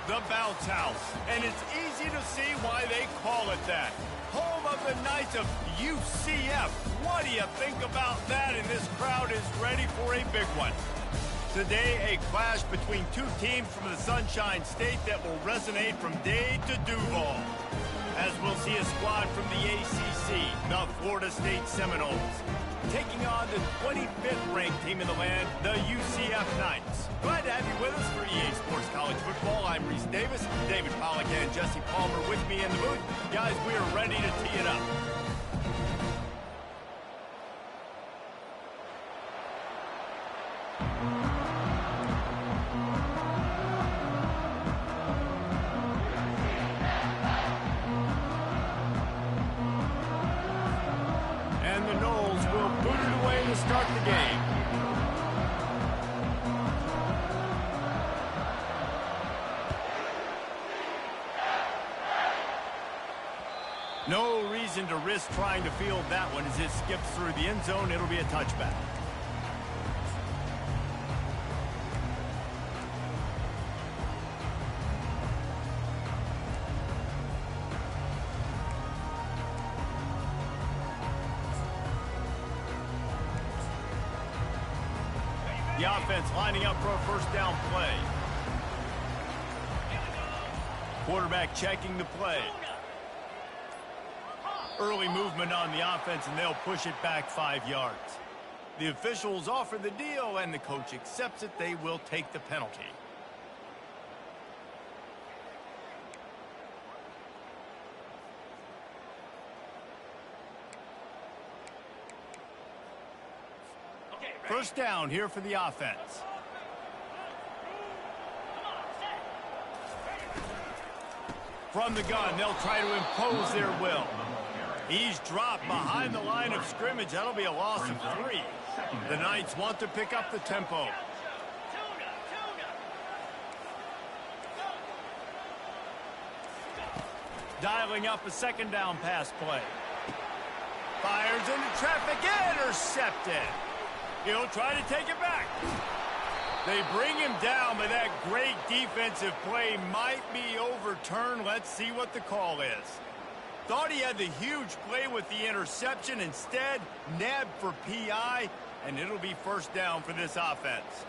The bounce house, and it's easy to see why they call it that. Home of the Knights of UCF. What do you think about that? And this crowd is ready for a big one. Today, a clash between two teams from the Sunshine State that will resonate from Dade to Duval. As we'll see a squad from the ACC, the Florida State Seminoles, taking on the 25th ranked team in the land, the UCF Knights. Glad to have you with us for EA Sports College Football. I'm Reese Davis, David Pollack and Jesse Palmer with me in the booth. Guys, we are ready to tee it up. And the Noles will boot it away to start the game. No reason to risk trying to field that one as it skips through the end zone. It'll be a touchback. The offense lining up for a first down play. Quarterback checking the play. Early movement on the offense, and they'll push it back 5 yards. The officials offer the deal, and the coach accepts it. They will take the penalty. First down here for the offense. From the gun, they'll try to impose their will. He's dropped behind the line of scrimmage. That'll be a loss of 3. The Knights want to pick up the tempo. Dialing up a second down pass play. Fires into traffic, intercepted. He'll try to take it back. They bring him down, but that great defensive play might be overturned. Let's see what the call is. Thought he had the huge play with the interception. Instead, nabbed for PI, and it'll be first down for this offense.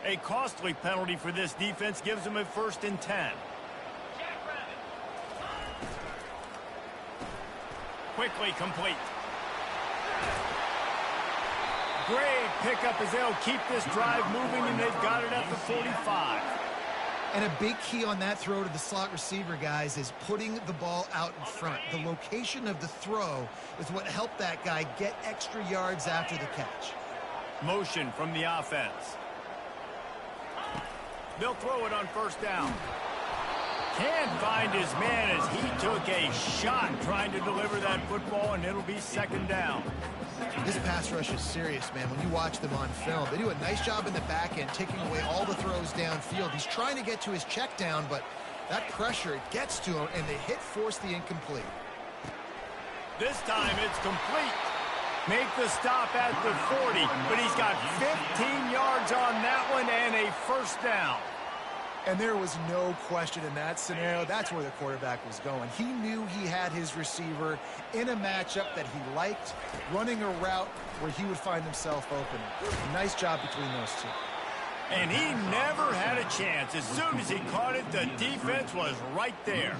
A costly penalty for this defense gives them a 1st and 10. Quickly complete. Great pickup as they'll keep this drive moving, and they've got it at the 45. And a big key on that throw to the slot receiver, guys, is putting the ball out in front. The location of the throw is what helped that guy get extra yards after the catch. Motion from the offense. They'll throw it on first down. Can't find his man as he took a shot trying to deliver that football, and it'll be second down. This pass rush is serious, man. When you watch them on film, they do a nice job in the back end, taking away all the throws downfield. He's trying to get to his check down, but that pressure gets to him, and the hit forced the incomplete. This time it's complete. Make the stop at the 40, but he's got 15 yards on that one and a first down. And there was no question in that scenario. That's where the quarterback was going. He knew he had his receiver in a matchup that he liked, running a route where he would find himself open. Nice job between those two. And he never had a chance. As soon as he caught it, the defense was right there.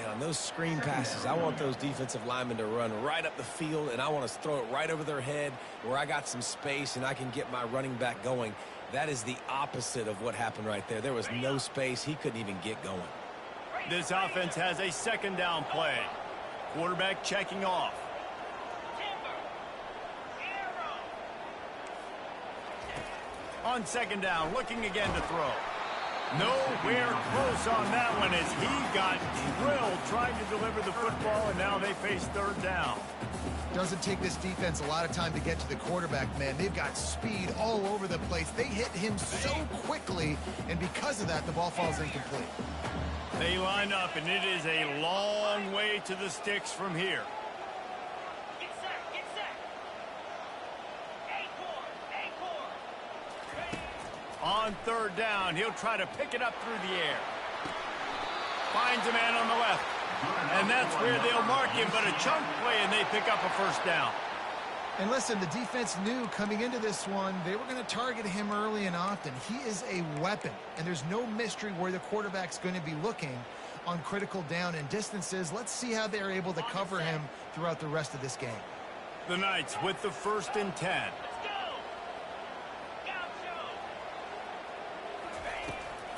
And on those screen passes, I want those defensive linemen to run right up the field, and I want to throw it right over their head where I got some space and I can get my running back going. That is the opposite of what happened right there. There was no space. He couldn't even get going. This offense has a second down play. Quarterback checking off. On second down, looking again to throw. Nowhere close on that one as he got drilled trying to deliver the football, and now they face third down. Doesn't take this defense a lot of time to get to the quarterback, man. They've got speed all over the place. They hit him so quickly, and because of that, the ball falls incomplete. They line up, and it is a long way to the sticks from here. Get set, get set. On third down, he'll try to pick it up through the air. Finds a man on the left. And that's where they'll mark him, but a chunk play, and they pick up a first down. And listen, the defense knew coming into this one, they were going to target him early and often. He is a weapon, and there's no mystery where the quarterback's going to be looking on critical down and distances. Let's see how they're able to cover him throughout the rest of this game. The Knights with the 1st and 10. Let's go. Gaucho.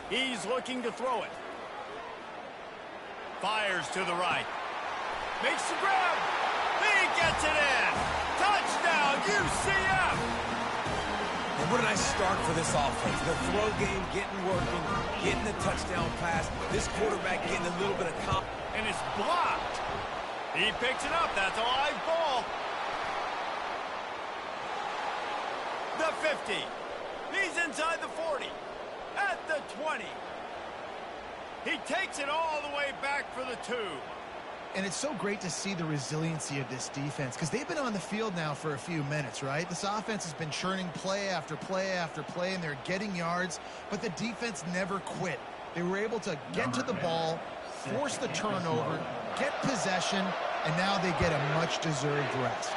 He's looking to throw it. Fires to the right. Makes the grab. He gets it in. Touchdown, UCF. And what a nice start for this offense. The throw game getting working, getting the touchdown pass. This quarterback getting a little bit of confidence. And it's blocked. He picks it up. That's a live ball. The 50. He's inside the 40. At the 20. He takes it all the way back for the 2. And it's so great to see the resiliency of this defense because they've been on the field now for a few minutes, right? This offense has been churning play after play after play, and they're getting yards, but the defense never quit. They were able to get to the ball, force the turnover, get possession, and now they get a much-deserved rest.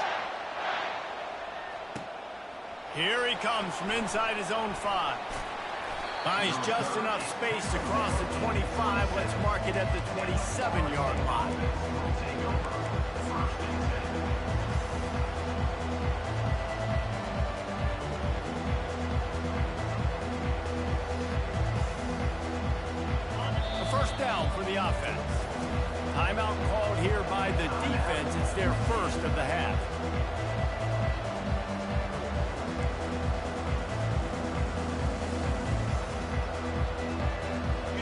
Here he comes from inside his own 5. Finds just enough space to cross the 25. Let's mark it at the 27-yard line. A first down for the offense. Timeout called here by the defense. It's their first of the half.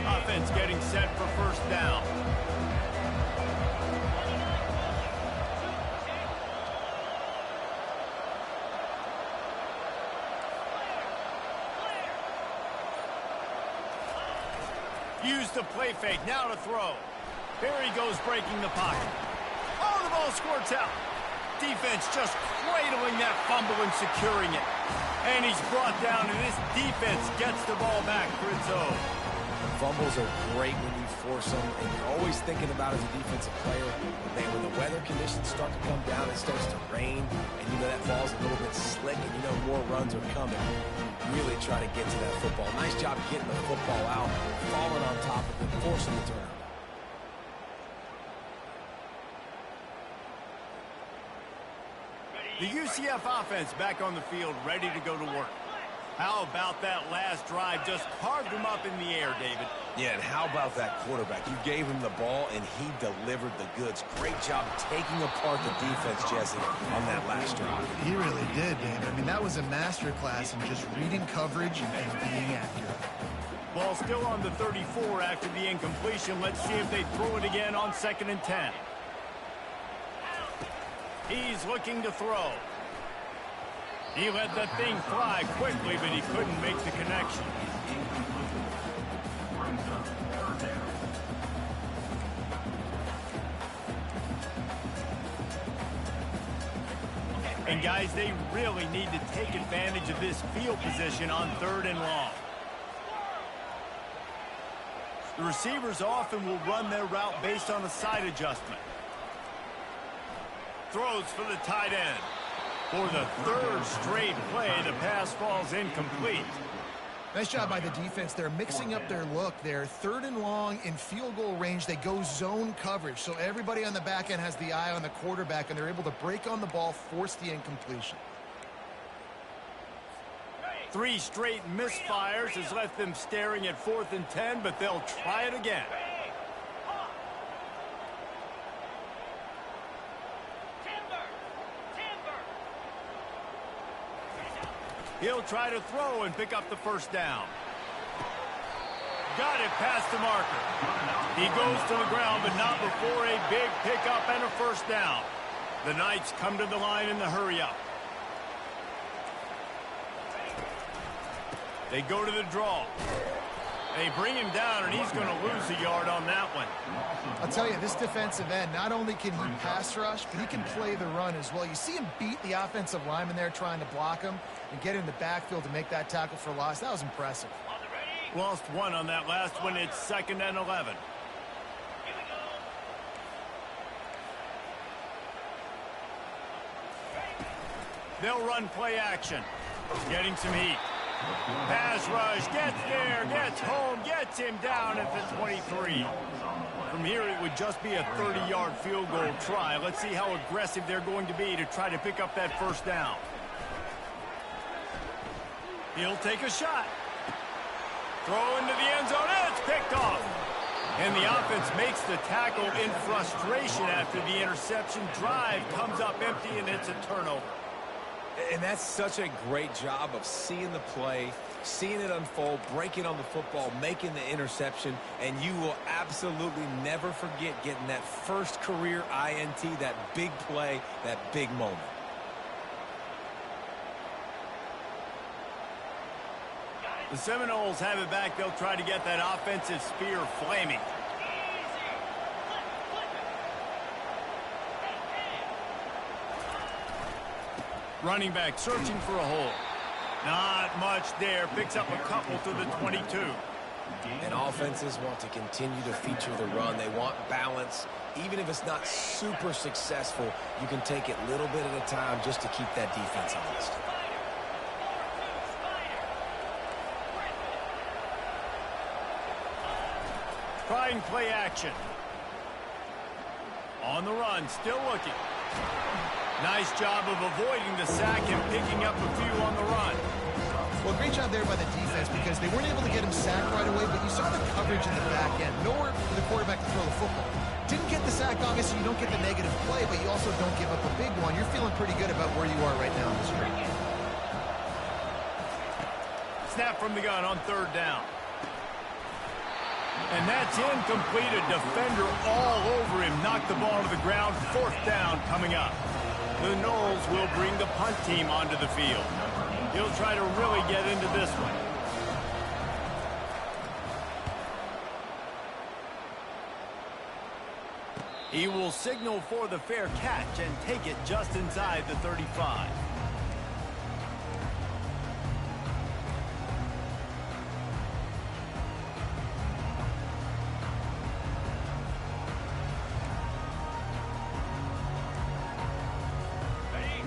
Offense getting set for first down. Use the play fake, now to throw. There he goes, breaking the pocket. Oh, the ball squirts out. Defense just cradling that fumble and securing it. And he's brought down, and this defense gets the ball back for its own. Fumbles are great when you force them, and you're always thinking about as a defensive player, when the weather conditions start to come down, it starts to rain, and you know that ball's a little bit slick, and you know more runs are coming. Really try to get to that football. Nice job getting the football out, falling on top of it, forcing the turnover. The UCF offense back on the field, ready to go to work. How about that last drive? Just carved him up in the air, David. Yeah, and how about that quarterback? You gave him the ball, and he delivered the goods. Great job taking apart the defense, Jesse, on that last drive. He really did, David. I mean, that was a masterclass in just reading coverage and being accurate. Ball still on the 34 after the incompletion. Let's see if they throw it again on 2nd and 10. He's looking to throw. He let the thing fly quickly, but he couldn't make the connection. And guys, they really need to take advantage of this field position on 3rd and long. The receivers often will run their route based on a side adjustment. Throws for the tight end. For the 3rd straight play, the pass falls incomplete. Nice job by the defense. They're mixing up their look. They're 3rd and long in field goal range. They go zone coverage. So everybody on the back end has the eye on the quarterback, and they're able to break on the ball, force the incompletion. 3 straight misfires has left them staring at 4th and 10, but they'll try it again. He'll try to throw and pick up the first down. Got it past the marker. He goes to the ground, but not before a big pickup and a first down. The Knights come to the line in the hurry-up. They go to the draw. They bring him down, and he's going to lose a yard on that one. I'll tell you, this defensive end, not only can he pass rush, but he can play the run as well. You see him beat the offensive lineman there trying to block him and get in the backfield to make that tackle for loss. That was impressive. Lost one on that last one. It's 2nd and 11. They'll run play action. Getting some heat. Pass rush, gets there, gets home, gets him down at the 23. From here, it would just be a 30-yard field goal try. Let's see how aggressive they're going to be to try to pick up that first down. He'll take a shot. Throw into the end zone, and it's picked off. And the offense makes the tackle in frustration after the interception. Drive comes up empty, and it's a turnover. And that's such a great job of seeing the play, seeing it unfold, breaking on the football, making the interception, and you will absolutely never forget getting that first career INT, that big play, that big moment. The Seminoles have it back. They'll try to get that offensive spear flaming. Running back searching for a hole. Not much there. Picks up a couple to the 22. And offenses want to continue to feature the run. They want balance. Even if it's not super successful, you can take it little bit at a time just to keep that defense honest. Trying play action. On the run, still looking. Nice job of avoiding the sack and picking up a few on the run. Well, great job there by the defense because they weren't able to get him sacked right away, but you saw the coverage in the back end. Nowhere for the quarterback to throw the football. Didn't get the sack, obviously you don't get the negative play, but you also don't give up a big one. You're feeling pretty good about where you are right now in this game. Snap from the gun on 3rd down. And that's incomplete. A defender all over him. Knocked the ball to the ground. 4th down coming up. The Noles will bring the punt team onto the field. He'll try to really get into this one. He will signal for the fair catch and take it just inside the 35.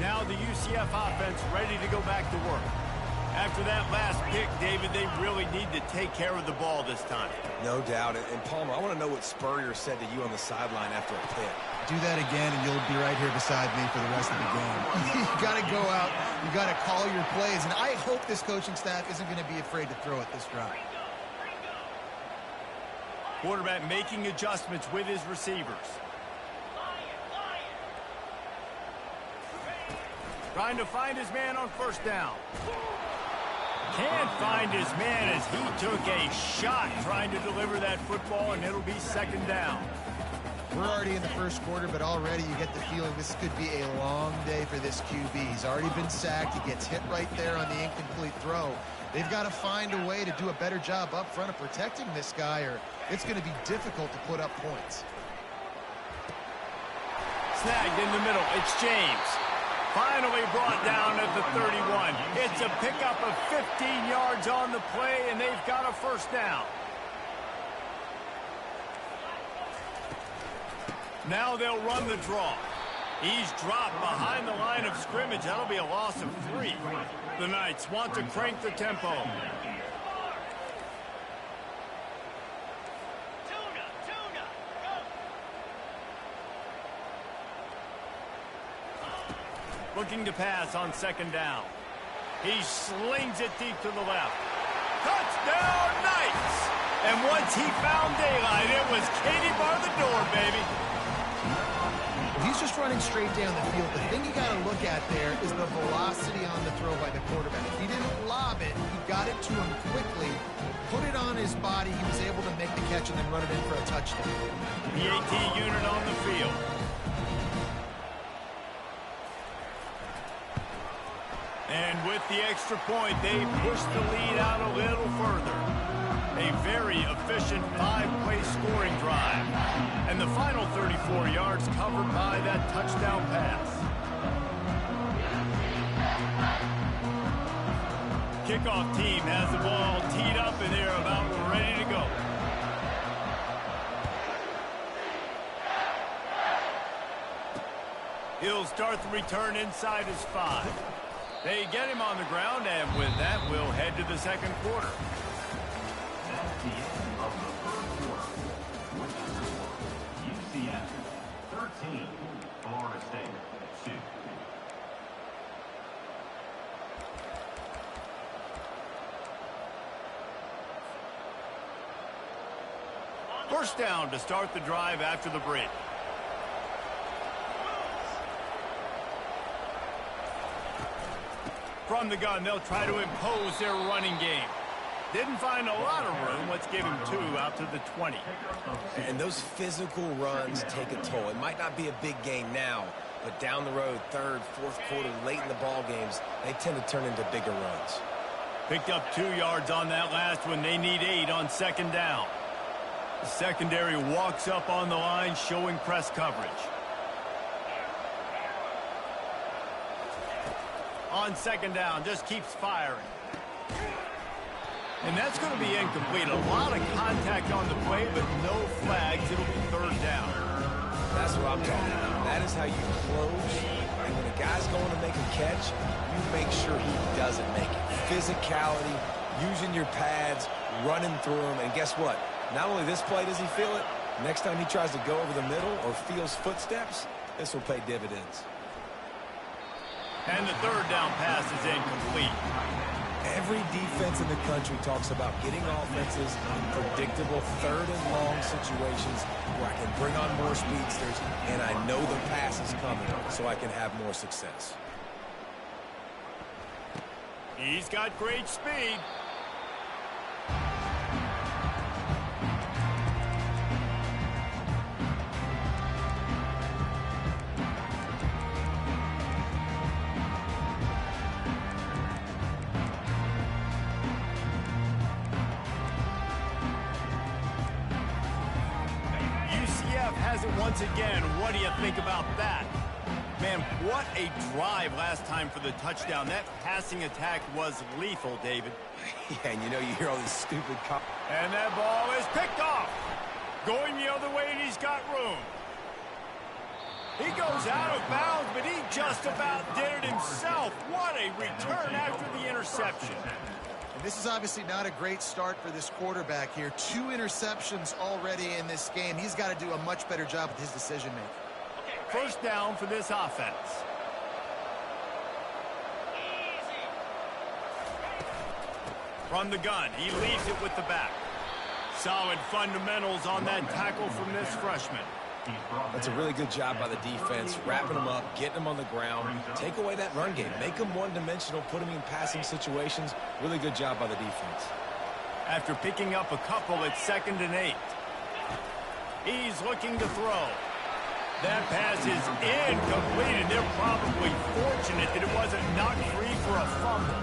Now the UCF offense ready to go back to work. After that last pick, David, they really need to take care of the ball this time. No doubt. And Palmer, I want to know what Spurrier said to you on the sideline after a pick. Do that again, and you'll be right here beside me for the rest of the game. You got to go out. You got to call your plays. And I hope this coaching staff isn't going to be afraid to throw it this drive. Quarterback making adjustments with his receivers. Trying to find his man on 1st down. Can't find his man as he took a shot trying to deliver that football, and it'll be 2nd down. We're already in the 1st quarter, but already you get the feeling this could be a long day for this QB. He's already been sacked. He gets hit right there on the incomplete throw. They've got to find a way to do a better job up front of protecting this guy, or it's going to be difficult to put up points. Snagged in the middle. It's James. Finally brought down at the 31. It's a pickup of 15 yards on the play, and they've got a 1st down. Now they'll run the draw. He's dropped behind the line of scrimmage. That'll be a loss of 3. The Knights want to crank the tempo. Looking to pass on 2nd down. He slings it deep to the left. Touchdown, Knights! And once he found daylight, it was Katie bar the door, baby. He's just running straight down the field. The thing you got to look at there is the velocity on the throw by the quarterback. He didn't lob it. He got it to him quickly, put it on his body. He was able to make the catch and then run it in for a touchdown. The AT unit on the field. And with the extra point, they push the lead out a little further. A very efficient 5-play scoring drive. And the final 34 yards covered by that touchdown pass. Kickoff team has the ball teed up and they're about ready to go. He'll start the return inside his 5. They get him on the ground, and with that, we'll head to the second quarter. That's the end of the first quarter. UCF 13, Florida State 2. First down to start the drive after the break. From the gun, they'll try to impose their running game. Didn't find a lot of room. Let's give him 2 out to the 20. And those physical runs take a toll. It might not be a big gain now, but down the road, third, fourth quarter, late in the ball games, they tend to turn into bigger runs. Picked up 2 yards on that last one. They need 8 on second down. The secondary walks up on the line, showing press coverage. On second down, just keeps firing. And that's going to be incomplete. A lot of contact on the play, but no flags. It'll be third down. That's what I'm talking about. That is how you close. And when a guy's going to make a catch, you make sure he doesn't make it. Physicality, using your pads, running through them. And guess what? Not only this play does he feel it, next time he tries to go over the middle or feels footsteps, this will pay dividends. And the third down pass is incomplete. Every defense in the country talks about getting offenses in predictable third and long situations where I can bring on more speedsters and I know the pass is coming so I can have more success. He's got great speed. Once again, what do you think about that? Man, what a drive last time for the touchdown. That passing attack was lethal, David. Yeah, and you know, you hear all these stupid and that ball is picked off. Going the other way, and he's got room. He goes out of bounds, but he just about did it himself. What a return after the interception. This is obviously not a great start for this quarterback here. 2 interceptions already in this game. He's got to do a much better job with his decision-making. First down for this offense. From the gun, he leaves it with the back. Solid fundamentals on that tackle from this freshman. That's a really good job by the defense, wrapping them up, getting them on the ground, take away that run game, make them one-dimensional, put them in passing situations. Really good job by the defense. After picking up a couple, it's 2nd and 8. He's looking to throw. That pass is incomplete, and they're probably fortunate that it wasn't knocked free for a fumble.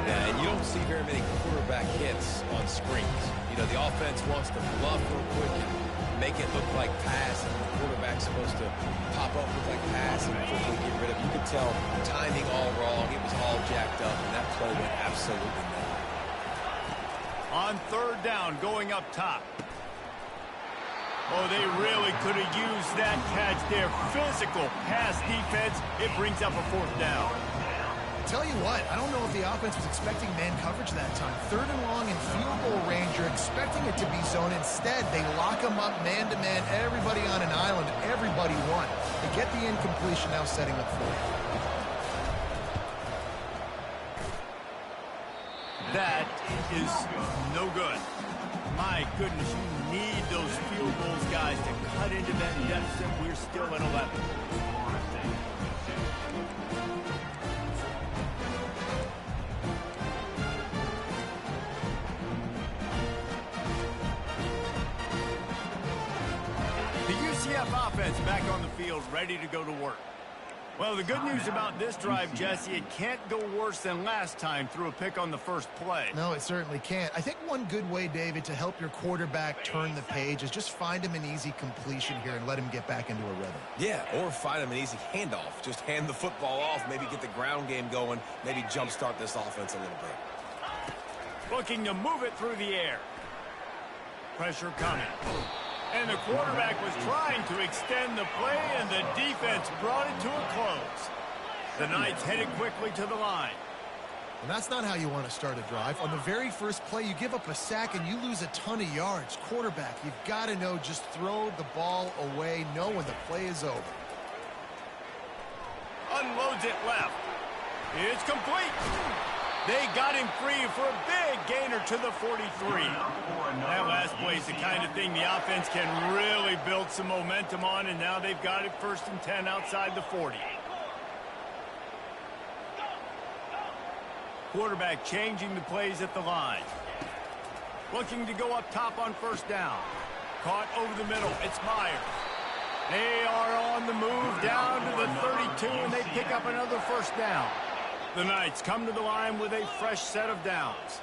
Yeah, and you don't see very many quarterback hits on screens. You know, the offense wants to bluff real quick and make it look like pass, and the quarterback's supposed to pop up, look like pass, and quickly get rid of it. You could tell timing all wrong. It was all jacked up, and that play went absolutely nowhere. On third down, going up top. Oh, they really could have used that catch there. Physical pass defense. It brings up a 4th down. Tell you what, I don't know if the offense was expecting man coverage that time. 3rd and long in field goal range, you're expecting it to be zone. Instead, they lock them up man-to-man, everybody on an island, everybody won. They get the incompletion, now setting up 4. That is no good. My goodness, you need those field goals, guys, to cut into that deficit. We're still at 11. The UCF offense back on the field, ready to go to work. Well, the good news about this drive, Jesse, it can't go worse than last time through a pick on the first play. No, it certainly can't. I think one good way, David, to help your quarterback turn the page is just find him an easy completion here and let him get back into a rhythm. Yeah, or find him an easy handoff. Just hand the football off, maybe get the ground game going, maybe jumpstart this offense a little bit. Looking to move it through the air. Pressure coming. And the quarterback was trying to extend the play, and the defense brought it to a close. The Knights headed quickly to the line. And that's not how you want to start a drive. On the very first play, you give up a sack and you lose a ton of yards. Quarterback, you've got to know, just throw the ball away, know when the play is over. Unloads it left. It's complete. They got him free for a big gainer to the 43. That last play is the kind of thing the offense can really build some momentum on, and now they've got it 1st and 10 outside the 40. Quarterback changing the plays at the line. Looking to go up top on 1st down. Caught over the middle. It's Myers. They are on the move down to the 32, and they pick up another 1st down. The Knights come to the line with a fresh set of downs.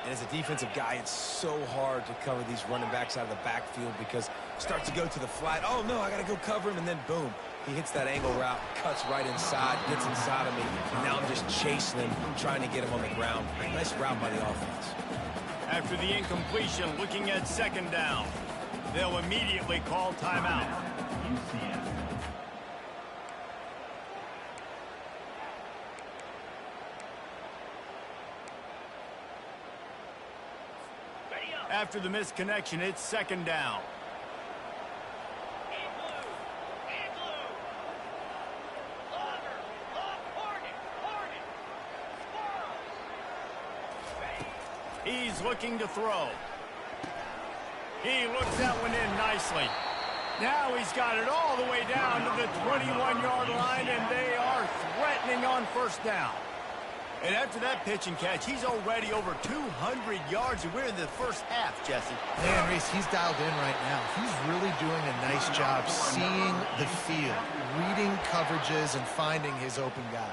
And as a defensive guy, it's so hard to cover these running backs out of the backfield because it starts to go to the flat. Oh, no, I got to go cover him, and then boom. He hits that angle route, cuts right inside, gets inside of me. And now I'm just chasing him, trying to get him on the ground. Nice route by the offense. After the incompletion, looking at 2nd down. They'll immediately call timeout. UCF. After the missed connection, it's 2nd down. He's looking to throw. He looks that one in nicely. Now he's got it all the way down to the 21-yard line, and they are threatening on 1st down. And after that pitch and catch, he's already over 200 yards, and we're in the first half, Jesse. Man, Reese, he's dialed in right now. He's really doing a nice job seeing the field, reading coverages, and finding his open guy.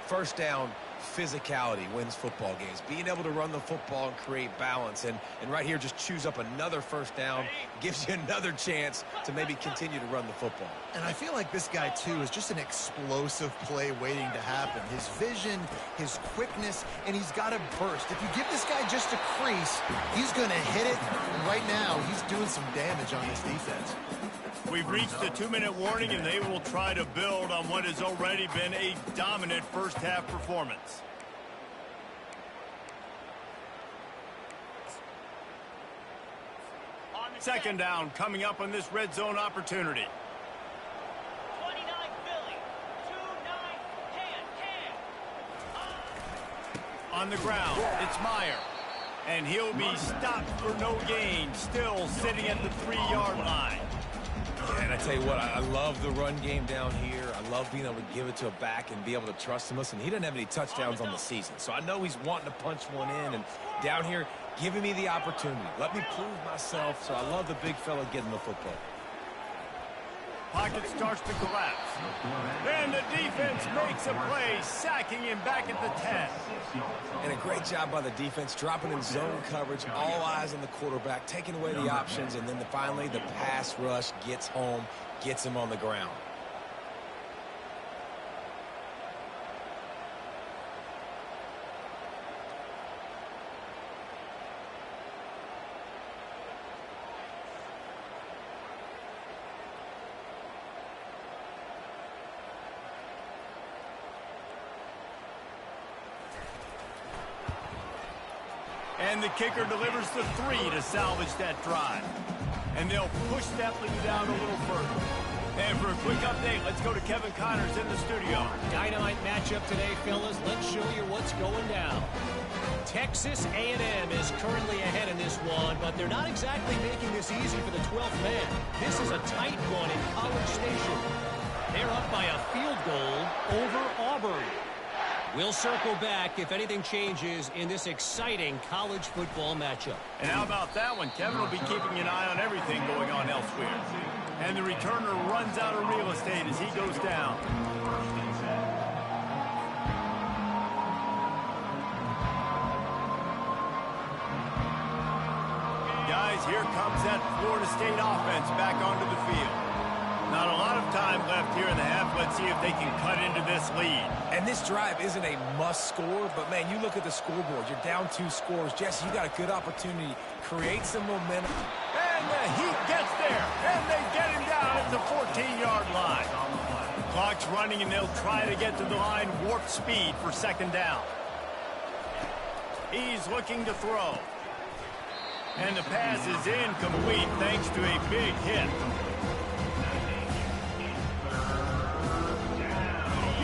1st down, physicality wins football games. Being able to run the football and create balance. And right here, just choose up another 1st down, gives you another chance to maybe continue to run the football. And I feel like this guy, too, is just an explosive play waiting to happen. His vision, his quickness, and he's got a burst. If you give this guy just a crease, he's going to hit it. And right now, he's doing some damage on this defense. We've reached the 2-minute warning, and they will try to build on what has already been a dominant first-half performance. Second down coming up on this red zone opportunity. 29 Philly, 2-9, On the ground, it's Meyer. And he'll be stopped for no gain, still sitting at the 3-yard line. Yeah, and I tell you what, I love the run game down here. I love being able to give it to a back and be able to trust him. Listen, he doesn't have any touchdowns on the season, so I know he's wanting to punch one in. And down here, giving me the opportunity. Let me prove myself, so I love the big fella getting the football. Pocket starts to collapse. And the defense makes a play, sacking him back at the 10. And a great job by the defense, dropping in zone coverage, all eyes on the quarterback, taking away the options, and then finally the pass rush gets home, gets him on the ground. And the kicker delivers the 3 to salvage that drive. And they'll push that lead down a little further. And for a quick update, let's go to Kevin Connors in the studio. Dynamite matchup today, fellas. Let's show you what's going down. Texas A&M is currently ahead in this one, but they're not exactly making this easy for the 12th man. This is a tight one in College Station. They're up by a field goal over Auburn. We'll circle back if anything changes in this exciting college football matchup. And how about that one? Kevin will be keeping an eye on everything going on elsewhere. And the returner runs out of real estate as he goes down. Guys, here comes that Florida State offense back onto the field. Not a lot of time left here in the half. Let's see if they can cut into this lead. And this drive isn't a must score, but, man, you look at the scoreboard. You're down 2 scores. Jesse, you got a good opportunity. Create some momentum. And the Heat gets there, and they get him down at the 14-yard line. Clock's running, and they'll try to get to the line warp speed for second down. He's looking to throw. And the pass is incomplete thanks to a big hit.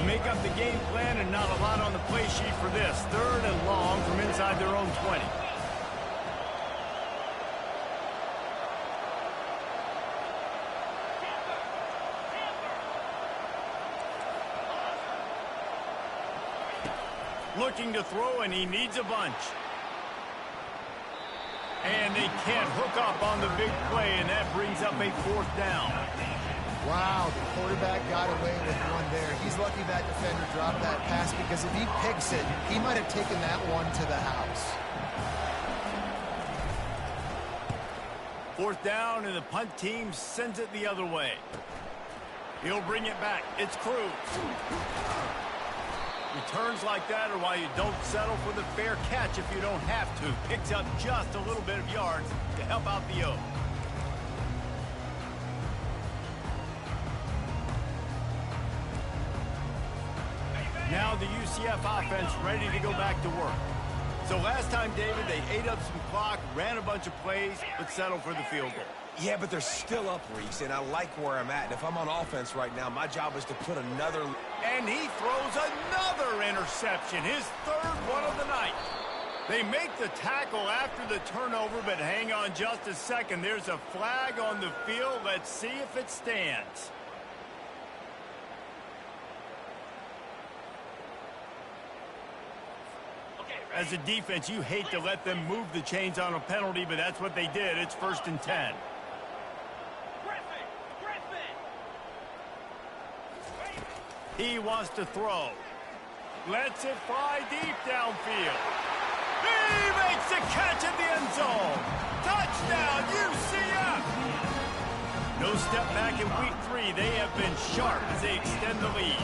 Make up the game plan and not a lot on the play sheet for this. 3rd and long from inside their own 20. Looking to throw, and he needs a bunch. And they can't hook up on the big play, and that brings up a 4th down. Wow, the quarterback got away with one there. He's lucky that defender dropped that pass, because if he picks it, he might have taken that one to the house. 4th down, and the punt team sends it the other way. He'll bring it back. It's Cruz. Returns like that are why you don't settle for the fair catch if you don't have to. Picks up just a little bit of yards to help out the O. Now the UCF offense ready to go back to work. So last time, David, they ate up some clock, ran a bunch of plays, but settled for the field goal. Yeah, but they're still up, Reese, and I like where I'm at. And if I'm on offense right now, my job is to put another... And he throws another interception, his 3rd one of the night. They make the tackle after the turnover, but hang on just a second. There's a flag on the field. Let's see if it stands. As a defense, you hate to let them move the chains on a penalty, but that's what they did. It's 1st and 10. He wants to throw. Lets it fly deep downfield. He makes the catch at the end zone. Touchdown, UCF! No step back in week 3. They have been sharp as they extend the lead.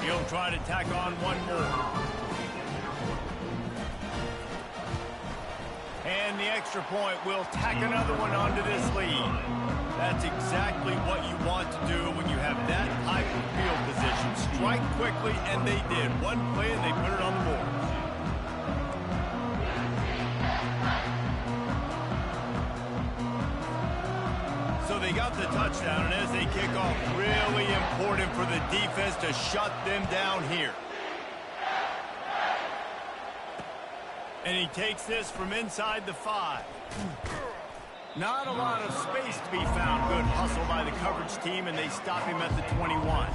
He'll try to tack on one more. And the extra point will tack another one onto this lead. That's exactly what you want to do when you have that type of field position. Strike quickly, and they did. One play, and they put it on the board. So they got the touchdown, and as they kick off, really important for the defense to shut them down here. And he takes this from inside the 5. Not a lot of space to be found. Good hustle by the coverage team, and they stop him at the 21.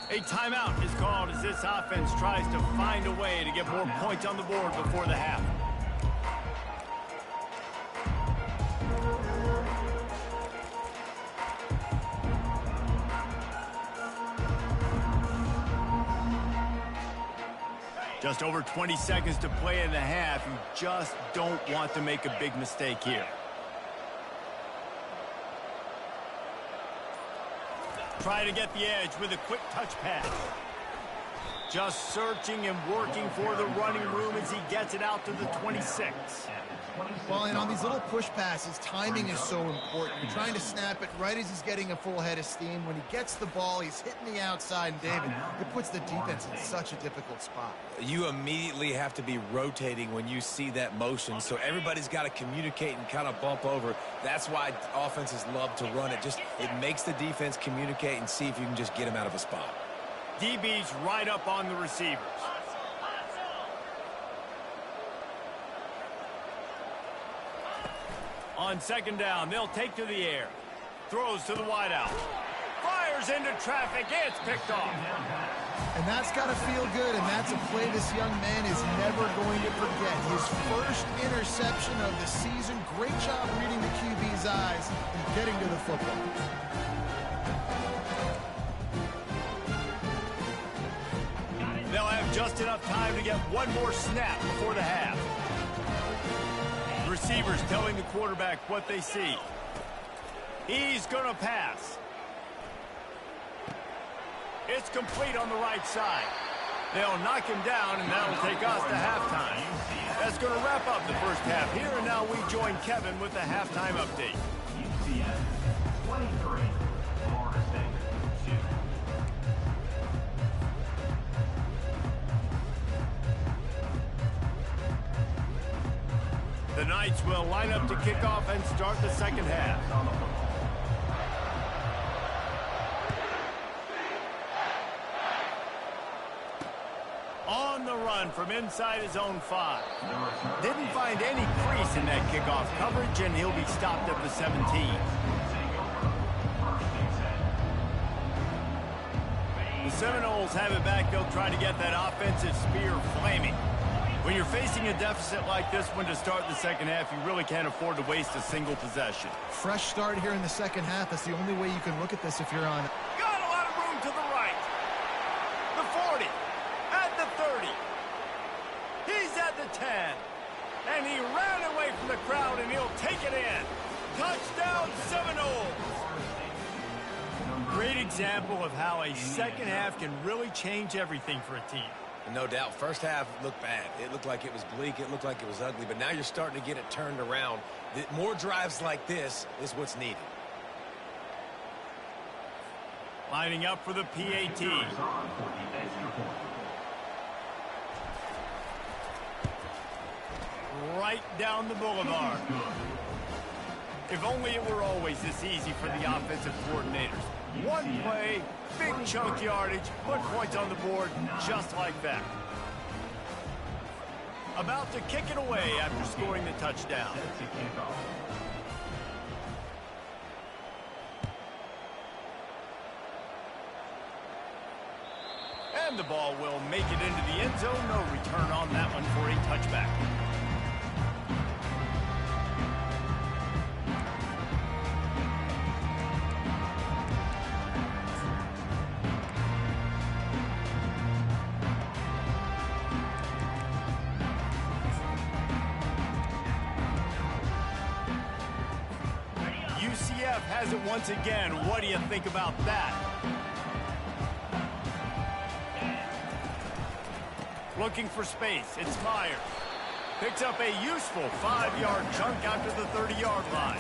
A timeout is called as this offense tries to find a way to get more points on the board before the half. Just over 20 seconds to play in the half. You just don't want to make a big mistake here. Try to get the edge with a quick touch pass. Just searching and working for the running room as he gets it out to the 26. Well, and on these little push passes, timing is so important. You're trying to snap it right as he's getting a full head of steam. When he gets the ball, he's hitting the outside, and David, it puts the defense in such a difficult spot. You immediately have to be rotating when you see that motion, so everybody's got to communicate and kind of bump over. That's why offenses love to run it. It makes the defense communicate and see if you can just get him out of a spot. DB's right up on the receivers. On second down, they'll take to the air. Throws to the wideout. Fires into traffic. It's picked off. And that's got to feel good, and that's a play this young man is never going to forget. His first interception of the season. Great job reading the QB's eyes and getting to the football. They'll have just enough time to get one more snap before the half. Receivers telling the quarterback what they see. He's going to pass. It's complete on the right side. They'll knock him down, and that'll take us to halftime. That's going to wrap up the first half here, and now we join Kevin with the halftime update. UCF 23, Florida State 2. The Knights will line up to kick off and start the second half. On the run from inside his own 5. Didn't find any crease in that kickoff coverage, and he'll be stopped at the 17. The Seminoles have it back. They'll try to get that offensive spear flaming. When you're facing a deficit like this one to start the second half, you really can't afford to waste a single possession. Fresh start here in the second half. That's the only way you can look at this if you're on. Got a lot of room to the right. The 40. At the 30. He's at the 10. And he ran away from the crowd, and he'll take it in. Touchdown, Seminoles. Great example of how a second half can really change everything for a team. No doubt. First half looked bad. It looked like it was bleak. It looked like it was ugly. But now you're starting to get it turned around. More drives like this is what's needed. Lining up for the PAT. Right down the boulevard. If only it were always this easy for the offensive coordinators. One play, big chunk yardage, put points on the board just like that. About to kick it away after scoring the touchdown. And the ball will make it into the end zone. No return on that one for a touchback. UCF has it once again. What do you think about that? Looking for space. It's Myers. Picks up a useful 5-yard chunk after the 30-yard line.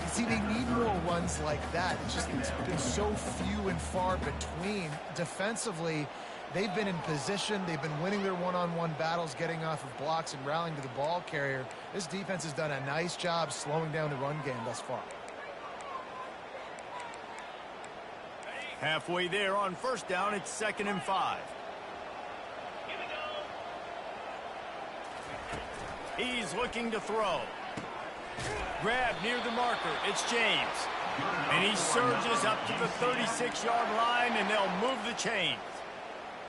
See, they need more runs like that. It's been so few and far between. Defensively, they've been in position. They've been winning their one-on-one battles, getting off of blocks and rallying to the ball carrier. This defense has done a nice job slowing down the run game thus far. Halfway there on first down, it's 2nd and 5. He's looking to throw. Grab near the marker. It's James. And he surges up to the 36-yard line, and they'll move the chains.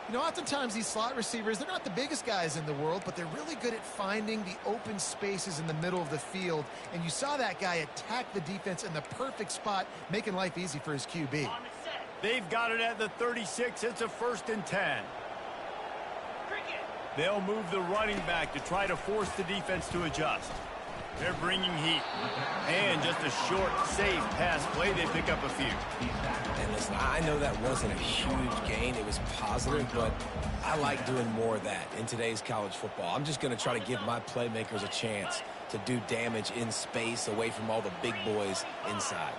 You know, oftentimes these slot receivers, they're not the biggest guys in the world, but they're really good at finding the open spaces in the middle of the field. And you saw that guy attack the defense in the perfect spot, making life easy for his QB. They've got it at the 36. It's a 1st and 10. They'll move the running back to try to force the defense to adjust. They're bringing heat. And just a short, safe pass play. They pick up a few. And listen, I know that wasn't a huge gain. It was positive, but I like doing more of that in today's college football. I'm just going to try to give my playmakers a chance to do damage in space away from all the big boys inside.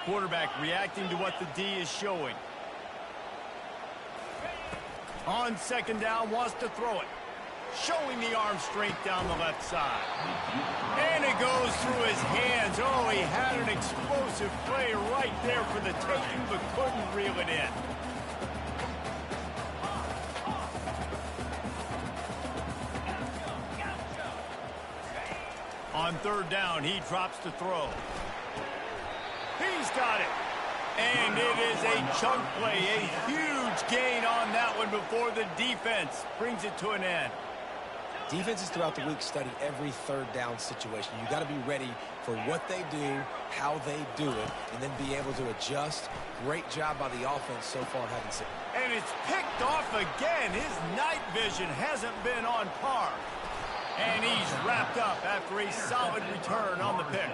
Quarterback reacting to what the D is showing. On 2nd down, wants to throw it. Showing the arm strength down the left side. And it goes through his hands. Oh, he had an explosive play right there for the taking, but couldn't reel it in. On third down, he drops to throw. He's got it. And it is a chunk play, a huge gain on that one before the defense brings it to an end. Defenses throughout the week study every third down situation. You got to be ready for what they do, how they do it, and then be able to adjust. Great job by the offense so far, haven't seen. And it's picked off again. His night vision hasn't been on par. And he's wrapped up after a solid return on the pick.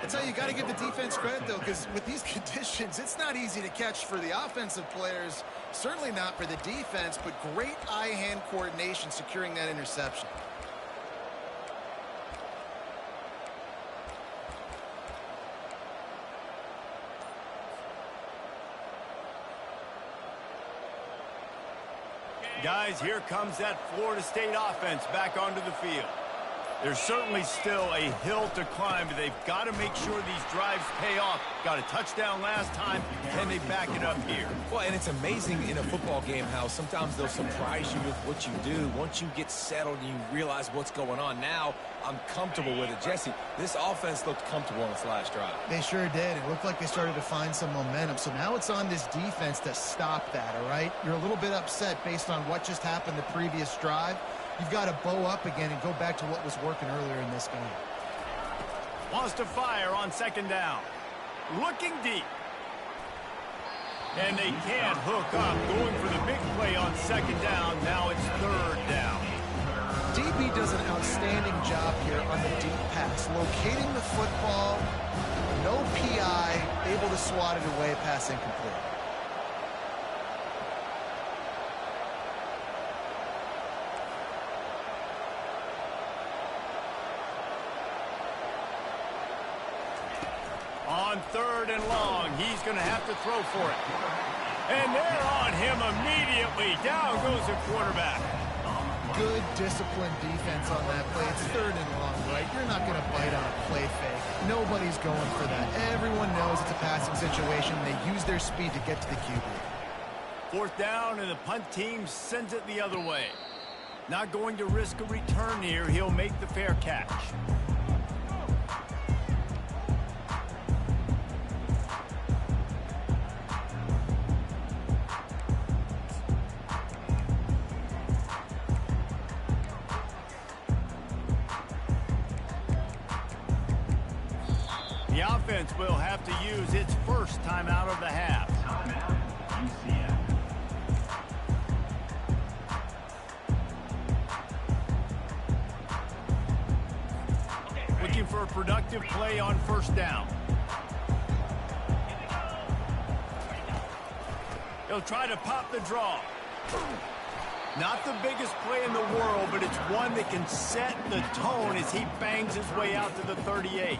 That's how you got to give the defense credit, though, because with these conditions, it's not easy to catch for the offensive players, certainly not for the defense, but great eye-hand coordination securing that interception. Guys, here comes that Florida State offense back onto the field. There's certainly still a hill to climb, but they've got to make sure these drives pay off. Got a touchdown last time, and they back it up here. Well, and it's amazing in a football game how sometimes they'll surprise you with what you do. Once you get settled and you realize what's going on, now I'm comfortable with it. Jesse, this offense looked comfortable on its last drive. They sure did. It looked like they started to find some momentum. So now it's on this defense to stop that, all right? You're a little bit upset based on what just happened the previous drive. You've got to bow up again and go back to what was working earlier in this game. Wants to fire on second down. Looking deep. And they can't hook up. Going for the big play on second down. Now it's third down. DB does an outstanding job here on the deep pass. Locating the football, no PI, able to swat it away, pass incomplete. On third and long, he's going to have to throw for it. And they're on him immediately. Down goes the quarterback. Good disciplined defense on that play. It's third and long, right? You're not going to bite on a play fake. Nobody's going for that. Everyone knows it's a passing situation. They use their speed to get to the QB. Fourth down, and the punt team sends it the other way. Not going to risk a return here. He'll make the fair catch. The offense will have to use its first timeout of the half. Timeout, UCF. Looking for a productive play on first down. He'll try to pop the draw. Not the biggest play in the world, but it's one that can set the tone as he bangs his way out to the 38.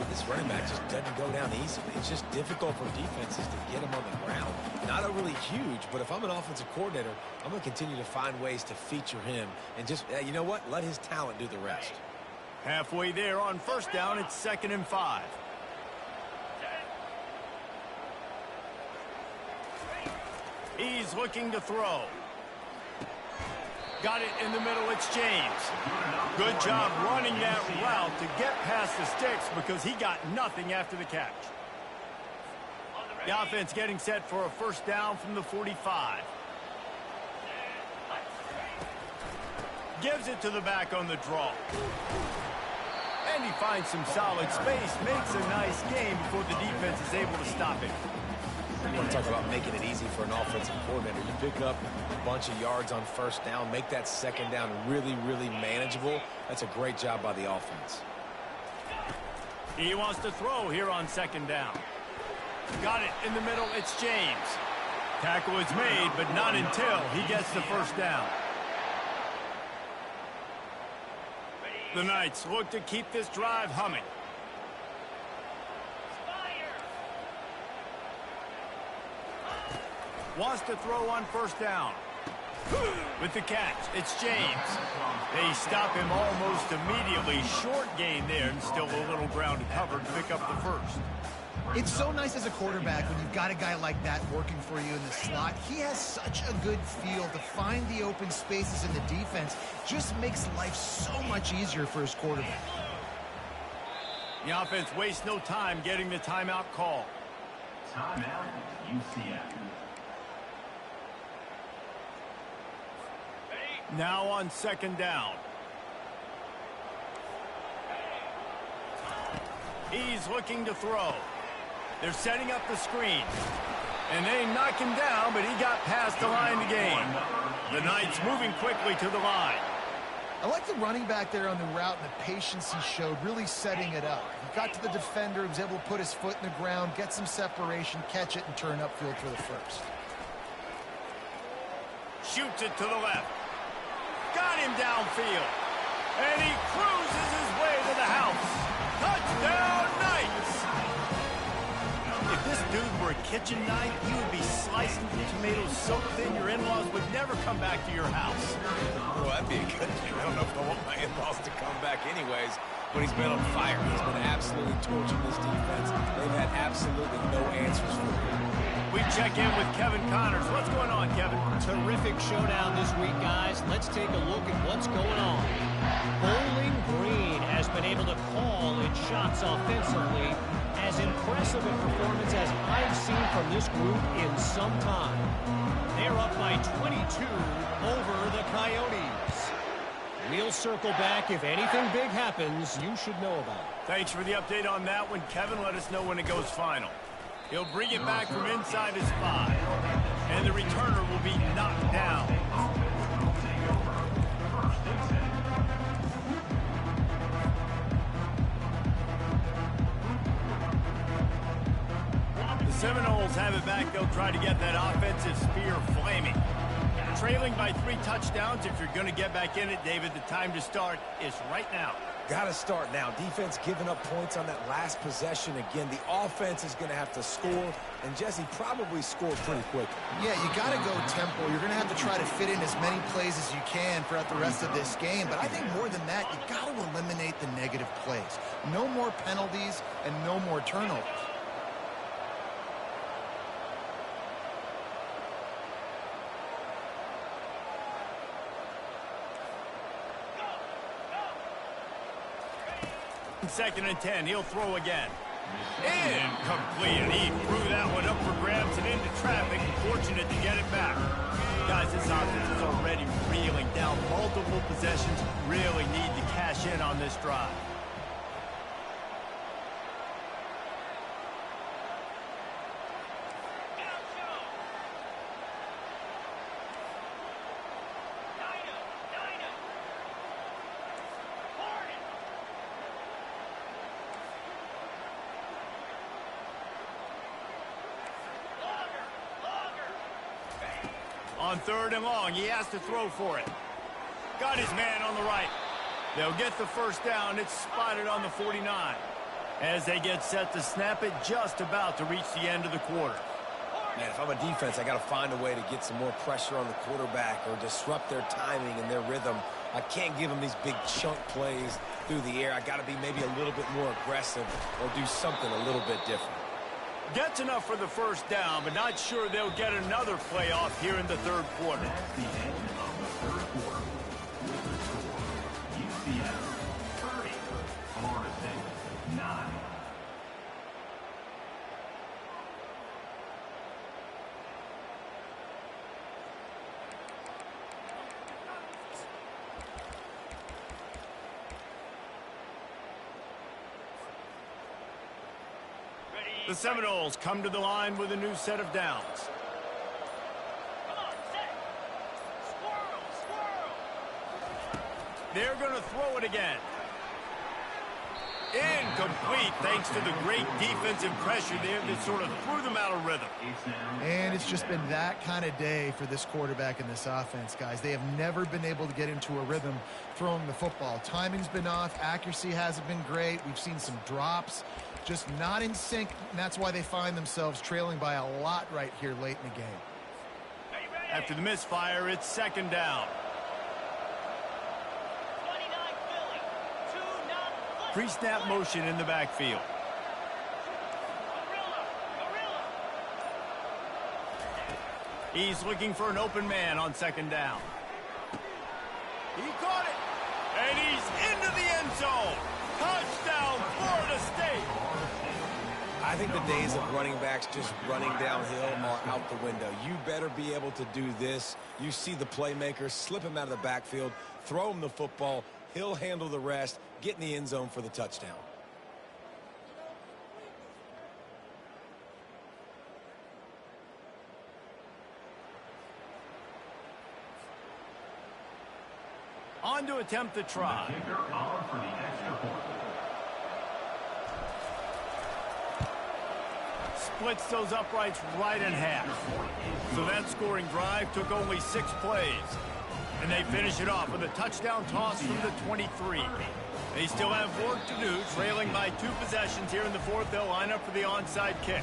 This running back just doesn't go down easily. It's just difficult for defenses to get him on the ground. Not overly huge, but if I'm an offensive coordinator, I'm going to continue to find ways to feature him and just, you know what, let his talent do the rest. Halfway there on first down, it's 2nd and 5. He's looking to throw. Got it in the middle, it's James. Good job running that route to get past the sticks because he got nothing after the catch. The offense getting set for a first down from the 45. Gives it to the back on the draw. And he finds some solid space, makes a nice game before the defense is able to stop him. You want to talk about making it easy for an offensive coordinator. You pick up a bunch of yards on first down, make that second down really, really manageable. That's a great job by the offense. He wants to throw here on second down. Got it in the middle, it's James. Tackle is made, but not until he gets the first down. The Knights look to keep this drive humming. Wants to throw on first down. With the catch, it's James. They stop him almost immediately. Short gain there, and still a little ground to cover to pick up the first. It's so nice as a quarterback when you've got a guy like that working for you in the slot. He has such a good feel to find the open spaces in the defense. Just makes life so much easier for his quarterback. The offense wastes no time getting the timeout call. Timeout, UCF. Now on second down. He's looking to throw. They're setting up the screen. And they knock him down, but he got past the line to gain. The Knights moving quickly to the line. I like the running back there on the route and the patience he showed, really setting it up. He got to the defender, he was able to put his foot in the ground, get some separation, catch it, and turn upfield for the first. Shoots it to the left. Got him downfield. And he cruises his way to the house. Touchdown, Knights! If this dude were a kitchen knife, he would be slicing the tomatoes so thin your in-laws would never come back to your house. Well, that'd be a good thing. I don't know if I want my in-laws to come back anyways, but he's been on fire. He's been absolutely torching this defense. They've had absolutely no answers for him. We check in with Kevin Connors. What's going on, Kevin? Terrific showdown this week, guys. Let's take a look at what's going on. Bowling Green has been able to call its shots offensively. As impressive a performance as I've seen from this group in some time. They're up by 22 over the Coyotes. We'll circle back. If anything big happens, you should know about it. Thanks for the update on that one, Kevin. Let us know when it goes final. He'll bring it back from inside his 5. And the returner will be knocked down. The Seminoles have it back. They'll try to get that offensive spear flaming. Trailing by 3 touchdowns. If you're going to get back in it, David, the time to start is right now. Got to start now. Defense giving up points on that last possession. Again, the offense is going to have to score, and Jesse probably scored pretty quickly. Yeah, you got to go tempo. You're going to have to try to fit in as many plays as you can throughout the rest of this game. But I think more than that, you got to eliminate the negative plays. No more penalties and no more turnovers. Second and 10. He'll throw again. Incomplete. And he threw that one up for grabs and into traffic. Fortunate to get it back. Guys, this offense is already reeling down multiple possessions. Really need to cash in on this drive. On third and long, he has to throw for it. Got his man on the right. They'll get the first down. It's spotted on the 49. As they get set to snap it, just about to reach the end of the quarter. Man, if I'm a defense, I got to find a way to get some more pressure on the quarterback or disrupt their timing and their rhythm. I can't give them these big chunk plays through the air. I got to be maybe a little bit more aggressive or do something a little bit different. Gets enough for the first down, but not sure they'll get another play off here in the third quarter. That's the end of the third quarter. With the score, UCF 30, Florida State 9. The Seminoles come to the line with a new set of downs. Come on, set. Squirrel, squirrel. They're going to throw it again. Incomplete, thanks to the great defensive pressure there that sort of threw them out of rhythm. And it's just been that kind of day for this quarterback and this offense, guys. They have never been able to get into a rhythm throwing the football. Timing's been off. Accuracy hasn't been great. We've seen some drops. Just not in sync, and that's why they find themselves trailing by a lot right here late in the game. After the misfire, it's second down. 29 Philly. 2-0. Pre-snap motion in the backfield. He's looking for an open man on second down. He caught it, and he's into the end zone. Touchdown, Florida State. I think the days of running backs just running downhill are out the window. You better be able to do this. You see the playmaker, slip him out of the backfield, throw him the football. He'll handle the rest, get in the end zone for the touchdown. On to attempt the try. Kicker on for the extra point. Splits those uprights right in half. So that scoring drive took only 6 plays. And they finish it off with a touchdown toss from the 23. They still have work to do, trailing by 2 possessions here in the fourth. They'll line up for the onside kick.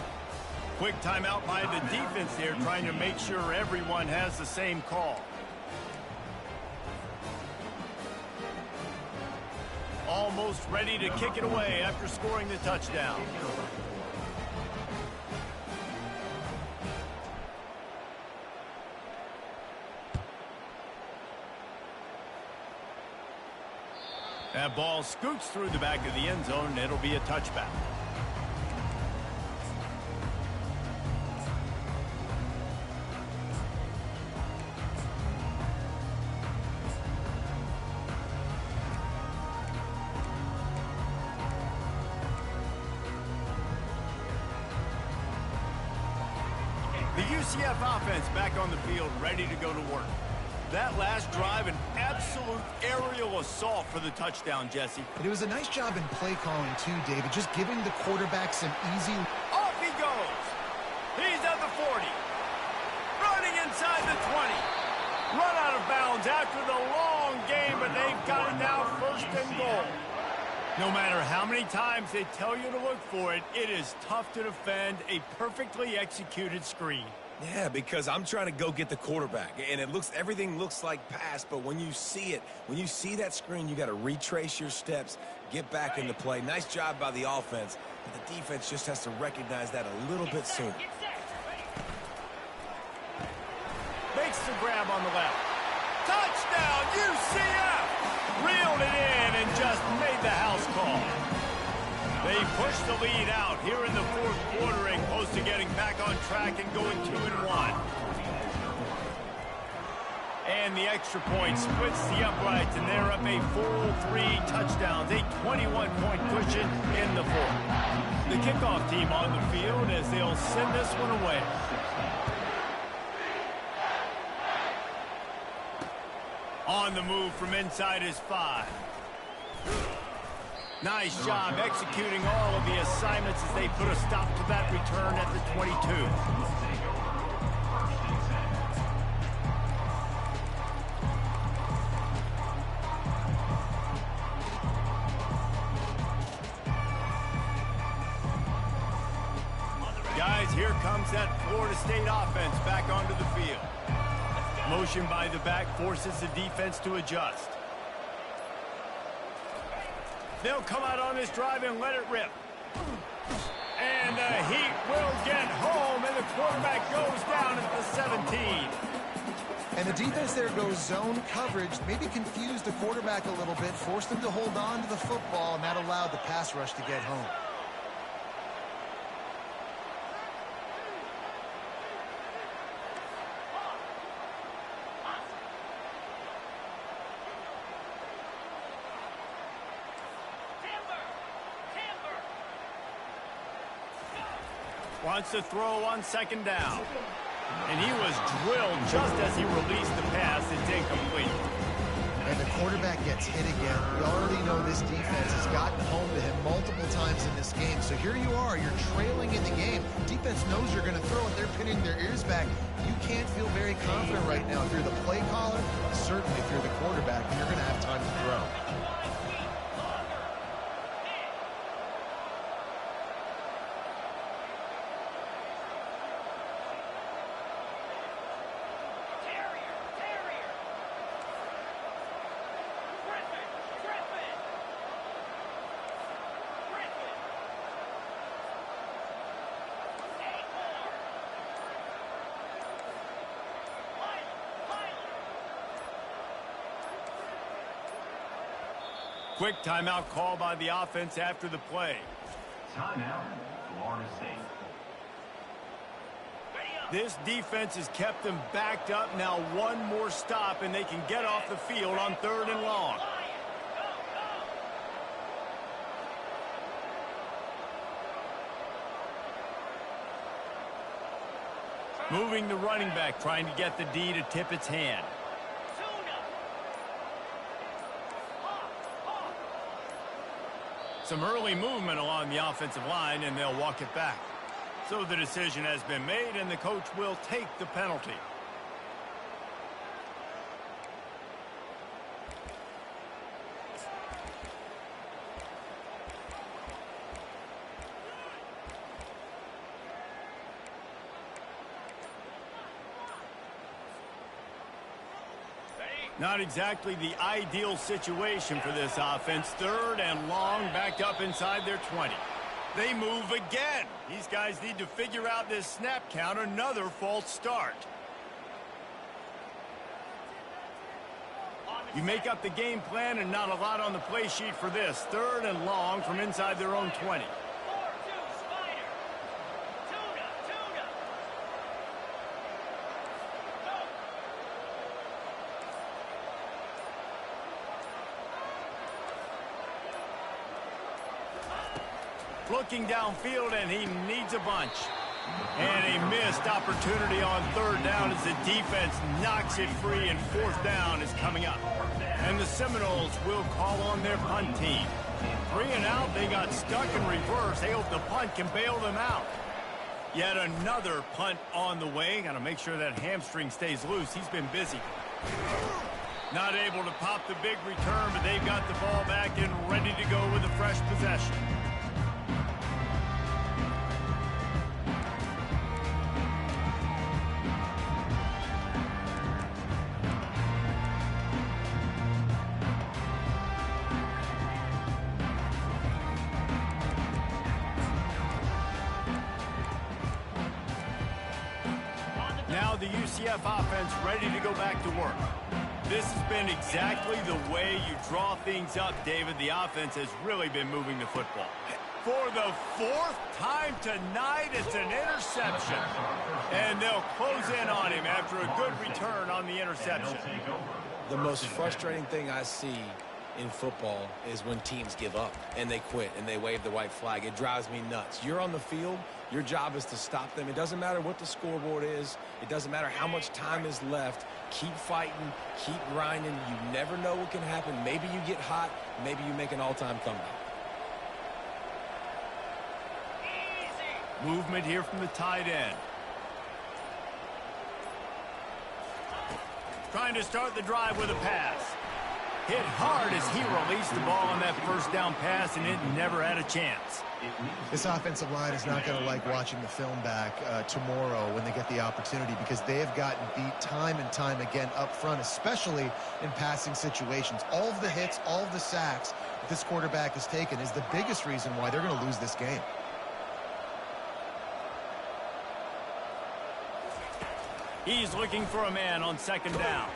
Quick timeout by the defense there, trying to make sure everyone has the same call. Almost ready to kick it away after scoring the touchdown. That ball scoots through the back of the end zone, and it'll be a touchback. The UCF offense back on the field, ready to go to work. That last drive, an absolute aerial assault for the touchdown, Jesse. But it was a nice job in play calling, too, David, just giving the quarterback some easy... Off he goes. He's at the 40. Running inside the 20. Run out of bounds after the long game, but they've got it now first and goal. No matter how many times they tell you to look for it, it is tough to defend a perfectly executed screen. Yeah, because I'm trying to go get the quarterback, and everything looks like pass, but when you see it, when you see that screen, you got to retrace your steps, get back into play. Nice job by the offense, but the defense just has to recognize that a little bit sooner. Makes the grab on the left. Touchdown, UCF! Reeled it in and just made the house call. They push the lead out here in the fourth quarter and close to getting back on track and going 2-1. And the extra point splits the uprights, and they're up a full 3 touchdowns, a 21-point cushion in the fourth. The kickoff team on the field as they'll send this one away. On the move from inside his 5. Nice job executing all of the assignments as they put a stop to that return at the 22. Guys, here comes that Florida State offense back onto the field. Motion by the back forces the defense to adjust. They'll come out on this drive and let it rip. And the Heat will get home, and the quarterback goes down at the 17. And the defense there goes zone coverage, maybe confused the quarterback a little bit, forced him to hold on to the football, and that allowed the pass rush to get home. Wants to throw on second down. And he was drilled just as he released the pass. It's incomplete. And the quarterback gets hit again. We already know this defense has gotten home to him multiple times in this game. So here you are. You're trailing in the game. Defense knows you're going to throw it. They're pinning their ears back. You can't feel very confident right now if you're the play caller. Certainly if you're the quarterback, and you're going to have time to throw. quick timeout call by the offense after the play. Timeout, Florida State. This defense has kept them backed up. Now one more stop, and they can get off the field on 3rd and long. Moving the running back, trying to get the D to tip its hand. Some early movement along the offensive line, and they'll walk it back. So the decision has been made, and the coach will take the penalty. Not exactly the ideal situation for this offense. 3rd and long, backed up inside their 20. They move again. These guys need to figure out this snap count. Another false start. You make up the game plan and not a lot on the play sheet for this. 3rd and long from inside their own 20. Looking downfield, and he needs a bunch. And a missed opportunity on 3rd down as the defense knocks it free, and 4th down is coming up. And the Seminoles will call on their punt team. 3 and out, they got stuck in reverse. They hope the punt can bail them out. Yet another punt on the way. Got to make sure that hamstring stays loose. He's been busy. Not able to pop the big return, but they've got the ball back and ready to go with a fresh possession. Now the UCF offense ready to go back to work. This has been exactly the way you draw things up, David. The offense has really been moving the football. For the 4th time tonight, it's an interception. And they'll close in on him after a good return on the interception. The most frustrating thing I see in football is when teams give up and they quit and they wave the white flag. It drives me nuts. You're on the field. Your job is to stop them. It doesn't matter what the scoreboard is. It doesn't matter how much time is left. Keep fighting. Keep grinding. You never know what can happen. Maybe you get hot. Maybe you make an all-time comeback. Movement here from the tight end. Trying to start the drive with a pass. Hit hard as he released the ball on that 1st down pass, and it never had a chance. This offensive line is not going to like watching the film back tomorrow when they get the opportunity, because they have gotten beat time and time again up front, especially in passing situations. All of the hits, all of the sacks that this quarterback has taken is the biggest reason why they're going to lose this game. He's looking for a man on 2nd down.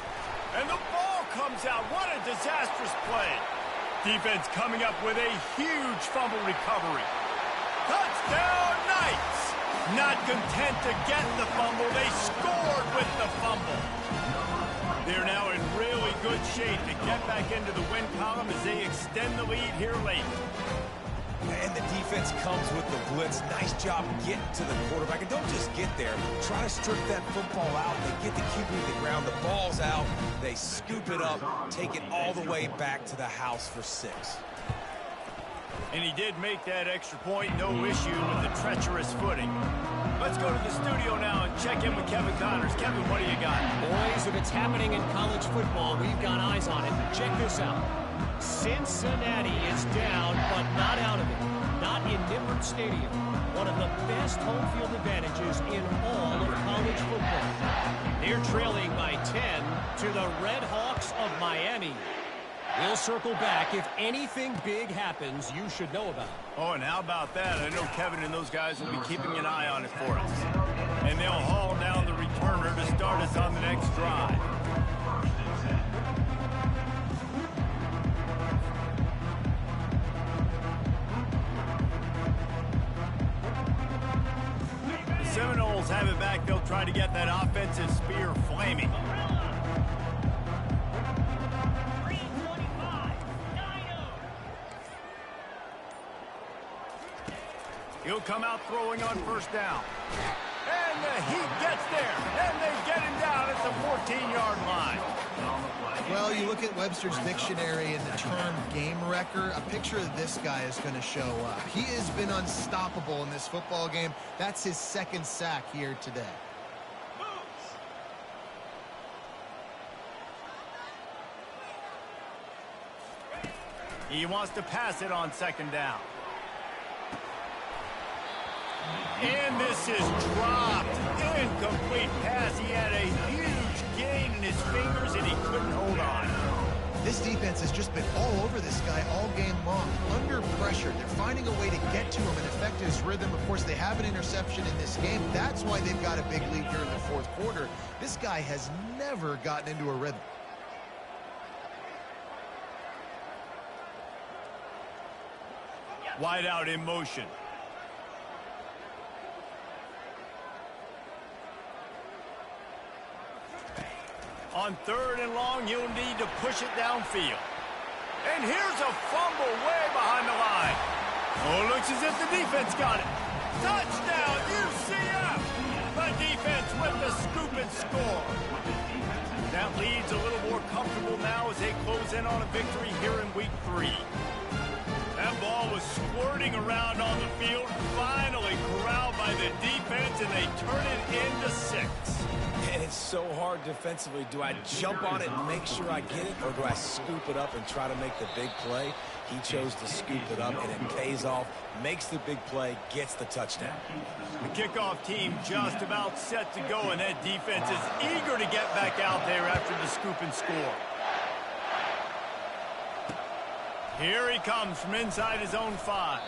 And the ball comes out. What a disastrous play. Defense coming up with a huge fumble recovery. Touchdown Knights! Not content to get the fumble, they scored with the fumble. They're now in really good shape to get back into the win column as they extend the lead here late. And the defense comes with the blitz. Nice job getting to the quarterback. And don't just get there. Try to strip that football out. They get the QB to the ground. The ball's out. They scoop it up, take it all the way back to the house for 6. And he did make that extra point. No issue with the treacherous footing. Let's go to the studio now and check in with Kevin Connors. Kevin, what do you got? Boys, if it's happening in college football, we've got eyes on it. Check this out. Cincinnati is down, but not out of it. Not in Nippert Stadium. One of the best home field advantages in all of college football. They're trailing by 10 to the Red Hawks of Miami. We'll circle back. If anything big happens, you should know about it. Oh, and how about that? I know Kevin and those guys will be keeping an eye on it for us. And they'll haul down the returner to start us on the next drive. Vols have it back. They'll try to get that offensive spear flaming. 325. 9-0. He'll come out throwing on first down. And the Heat gets there. And they get him down at the 14-yard line. Well, you look at Webster's dictionary and the term game wrecker, a picture of this guy is going to show up. He has been unstoppable in this football game. That's his second sack here today. He wants to pass it on second down. And this is dropped. Incomplete pass. He had a huge gain in his fingers, and he couldn't hold on. This defense has just been all over this guy all game long. Under pressure, they're finding a way to get to him and affect his rhythm. Of course, they have an interception in this game. That's why they've got a big lead here in the fourth quarter. This guy has never gotten into a rhythm. Wide out in motion. On third and long, you'll need to push it downfield. And here's a fumble way behind the line. Oh, looks as if the defense got it. Touchdown, UCF! The defense with the scoop and score. That lead's a little more comfortable now as they close in on a victory here in week 3. That ball was squirting around on the field, finally corralled by the defense, and they turn it into 6. And it's so hard defensively. Do I jump on it and make sure I get it, or do I scoop it up and try to make the big play? He chose to scoop it up, and it pays off, makes the big play, gets the touchdown. The kickoff team just about set to go, and that defense is eager to get back out there after the scoop and score. Here he comes from inside his own 5.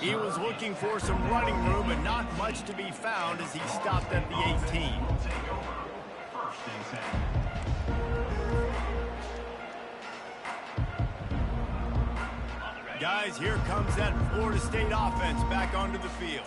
He was looking for some running room, but not much to be found as he stopped at the 18. Guys, here comes that Florida State offense back onto the field.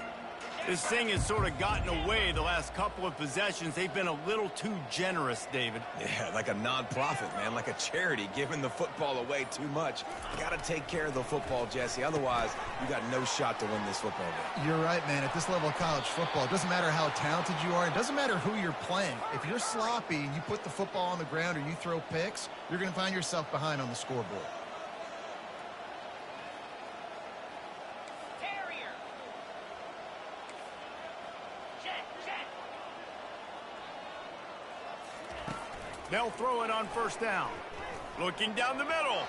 This thing has sort of gotten away the last couple of possessions. They've been a little too generous, David. Yeah, like a non-profit, man, like a charity, giving the football away too much. You got to take care of the football, Jesse. Otherwise, you got no shot to win this football game. You're right, man. At this level of college football, it doesn't matter how talented you are. It doesn't matter who you're playing. If you're sloppy and you put the football on the ground or you throw picks, you're going to find yourself behind on the scoreboard. They'll throw it on first down. Looking down the middle.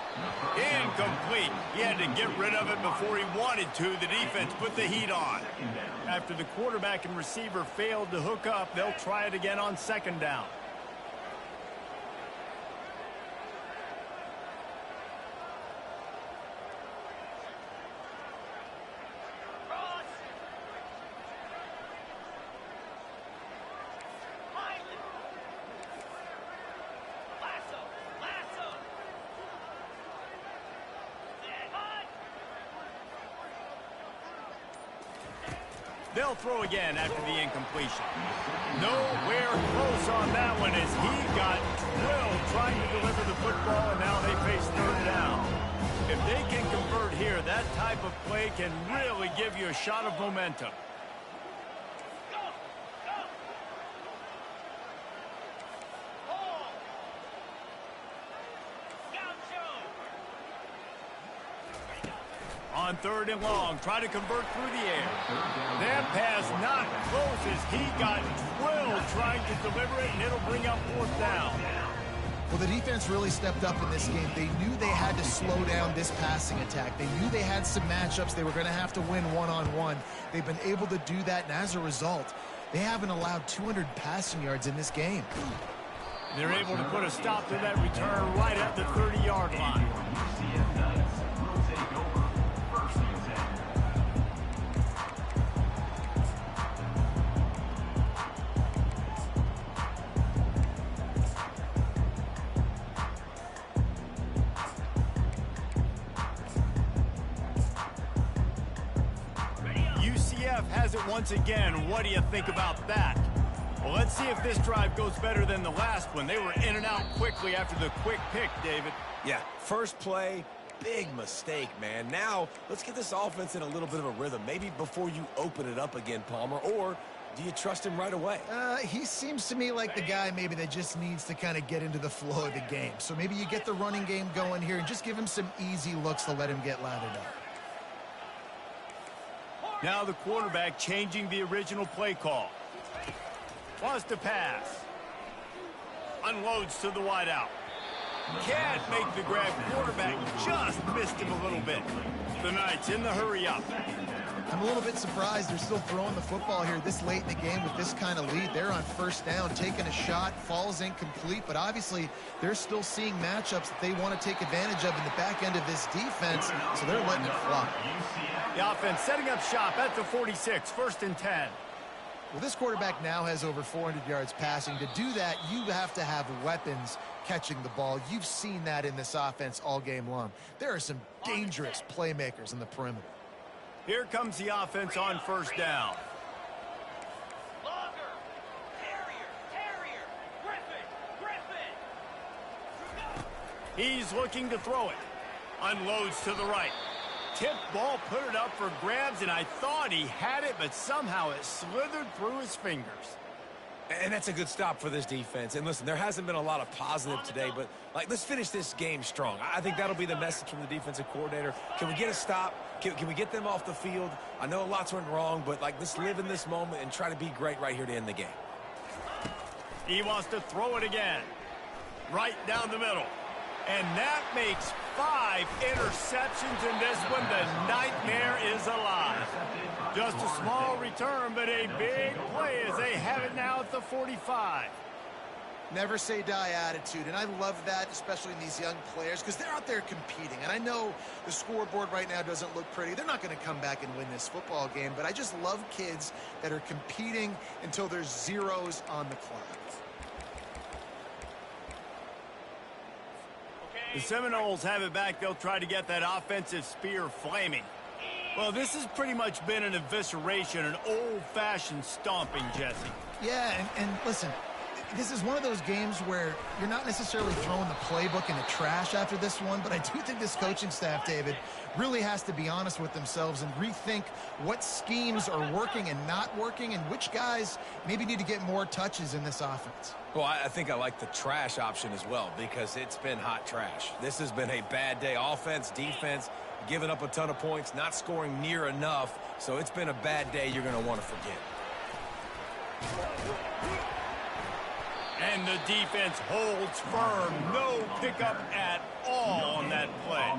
Incomplete. He had to get rid of it before he wanted to. The defense put the heat on. After the quarterback and receiver failed to hook up, they'll try it again on second down. They'll throw again after the incompletion. Nowhere close on that one as he got drilled trying to deliver the football, and now they face third down. If they can convert here, that type of play can really give you a shot of momentum. On third and long, try to convert through the air. That pass not close as he got drilled trying to deliver it, and it'll bring up fourth down. Well, the defense really stepped up in this game. They knew they had to slow down this passing attack. They knew they had some matchups they were going to have to win one-on-one. They've been able to do that, and as a result, they haven't allowed 200 passing yards in this game. They're able to put a stop to that return right at the 30-yard line. UCF UCF has it once again. What do you think about that? Well, let's see if this drive goes better than the last one. They were in and out quickly after the quick pick, David. Yeah, first play, big mistake, man. Now, let's get this offense in a little bit of a rhythm. Maybe before you open it up again, Palmer, or do you trust him right away? He seems to me like the guy maybe that just needs to kind of get into the flow of the game. So maybe you get the running game going here and just give him some easy looks to let him get lathered up. Now the quarterback changing the original play call. Wants to pass. Unloads to the wideout. Can't make the grab. Quarterback just missed him a little bit. The Knights in the hurry up. I'm a little bit surprised they're still throwing the football here this late in the game with this kind of lead. They're on first down, taking a shot, falls incomplete, but obviously they're still seeing matchups that they want to take advantage of in the back end of this defense, so they're letting it fly. The offense setting up shop at the 46, 1st and 10. Well, this quarterback now has over 400 yards passing. To do that, you have to have weapons catching the ball. You've seen that in this offense all game long. There are some dangerous playmakers in the perimeter. Here comes the offense on first down. Longer. Terrier. Griffin. He's looking to throw it. Unloads to the right. Tipped ball, put it up for grabs, and I thought he had it, but somehow it slithered through his fingers. And that's a good stop for this defense. And listen, there hasn't been a lot of positive today, but let's finish this game strong. I think that'll be the message from the defensive coordinator. Can we get a stop? Can we get them off the field? I know lots went wrong, but let's live in this moment and try to be great right here to end the game. He wants to throw it again. Right down the middle. And that makes 5 interceptions in this one. The nightmare is alive. Just a small return, but a big play as they have it now at the 45. Never say die attitude, and I love that, especially in these young players, because they're out there competing. And I know the scoreboard right now doesn't look pretty. They're not going to come back and win this football game, but I just love kids that are competing until there's zeros on the clock. The Seminoles have it back. They'll try to get that offensive spear flaming. Well, this has pretty much been an evisceration, an old-fashioned stomping, Jesse. Yeah, and listen, this is one of those games where you're not necessarily throwing the playbook in the trash after this one, but I do think this coaching staff, David, really has to be honest with themselves and rethink what schemes are working and not working and which guys maybe need to get more touches in this offense. Well, I think I like the trash option as well because it's been hot trash. This has been a bad day. Offense, defense, giving up a ton of points, not scoring near enough. So it's been a bad day you're going to want to forget. And the defense holds firm. No pickup at all on that play.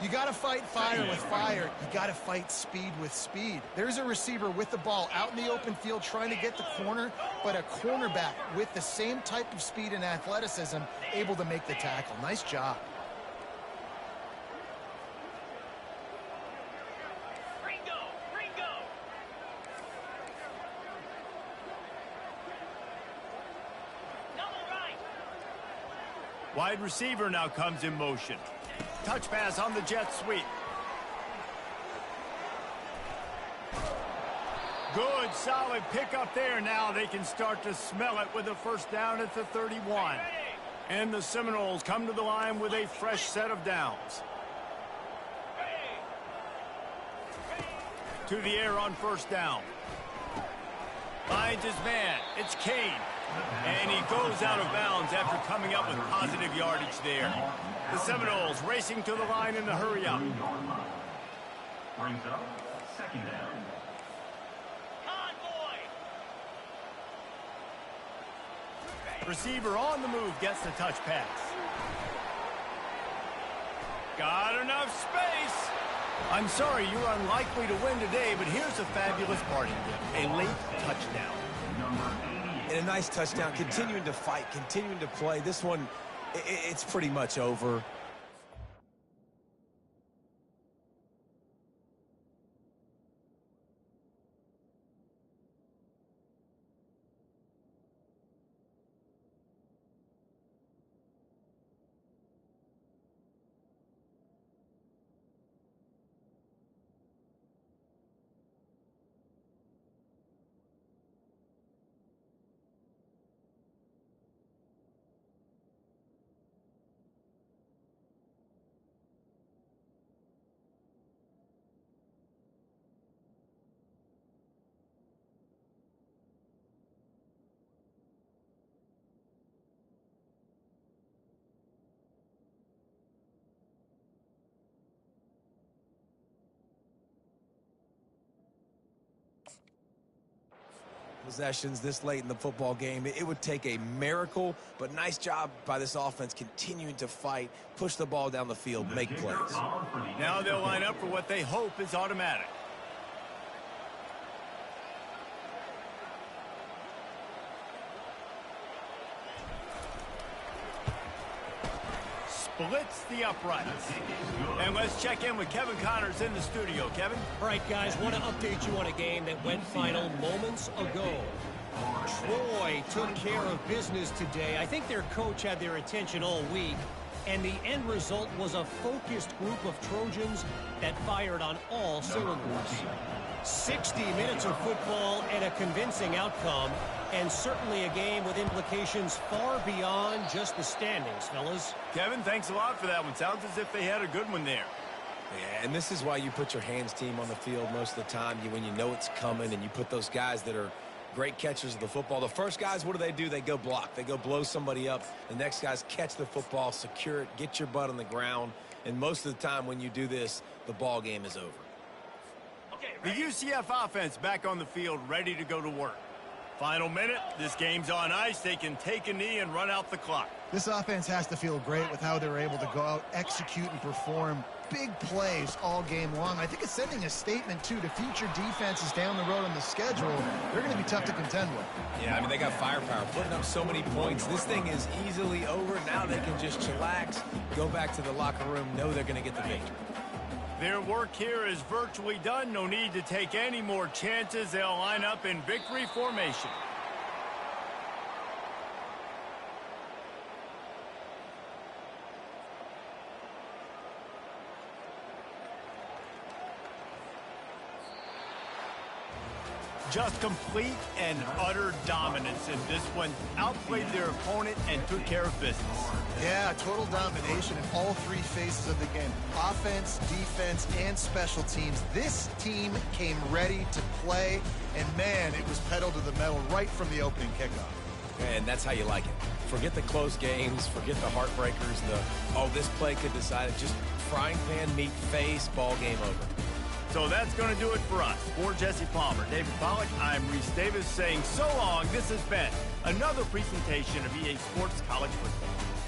You got to fight fire with fire. You got to fight speed with speed. There's a receiver with the ball out in the open field trying to get the corner, but a cornerback with the same type of speed and athleticism able to make the tackle. Nice job. Ringo. Double right. Wide receiver now comes in motion. Touch pass on the jet sweep. Good, solid pickup there. Now they can start to smell it with a first down at the 31. And the Seminoles come to the line with a fresh set of downs. To the air on first down. Finds his man. It's Kane. And he goes out of bounds after coming up with positive yardage there. The Seminoles racing to the line in the hurry up. Brings up 2nd down. Convoy. Receiver on the move gets the touch pass. Got enough space. I'm sorry, you're unlikely to win today, but here's a fabulous parting gift. A late touchdown. And a nice touchdown, continuing to fight, continuing to play. This one, it's pretty much over. possessions this late in the football game. It would take a miracle, but nice job by this offense continuing to fight, push the ball down the field, make plays. Now they'll line up for what they hope is automatic. Splits the uprights. And let's check in with Kevin Connors in the studio. Kevin? All right, guys, want to update you on a game that went final moments ago. Troy took care of business today. I think their coach had their attention all week, and the end result was a focused group of Trojans that fired on all cylinders. 60 minutes of football and a convincing outcome, and certainly a game with implications far beyond just the standings, fellas. Kevin, thanks a lot for that one. Sounds as if they had a good one there. Yeah, and this is why you put your hands team on the field most of the time, when you know it's coming, and you put those guys that are great catchers of the football. The first guys, what do? They go block. They go blow somebody up. The next guys catch the football, secure it, get your butt on the ground, and most of the time when you do this, the ball game is over. The UCF offense back on the field, ready to go to work. Final minute, this game's on ice. They can take a knee and run out the clock. This offense has to feel great with how they're able to go out, execute, and perform big plays all game long. I think it's sending a statement, too, to future defenses down the road on the schedule. They're going to be tough to contend with. Yeah, I mean, they got firepower, putting up so many points. This thing is easily over. Now they can just chillax, go back to the locker room, know they're going to get the victory. Their work here is virtually done. No need to take any more chances. They'll line up in victory formation. Just complete and utter dominance in this one. Outplayed their opponent and took care of business. Yeah, total domination in all three phases of the game. Offense, defense, and special teams. This team came ready to play, and man, it was pedal to the metal right from the opening kickoff. And that's how you like it. Forget the close games, forget the heartbreakers, this play could decide it. Just frying pan meet face, ball game over. So that's going to do it for us. For Jesse Palmer, David Pollack, I'm Reese Davis saying so long. This has been another presentation of EA Sports College Football.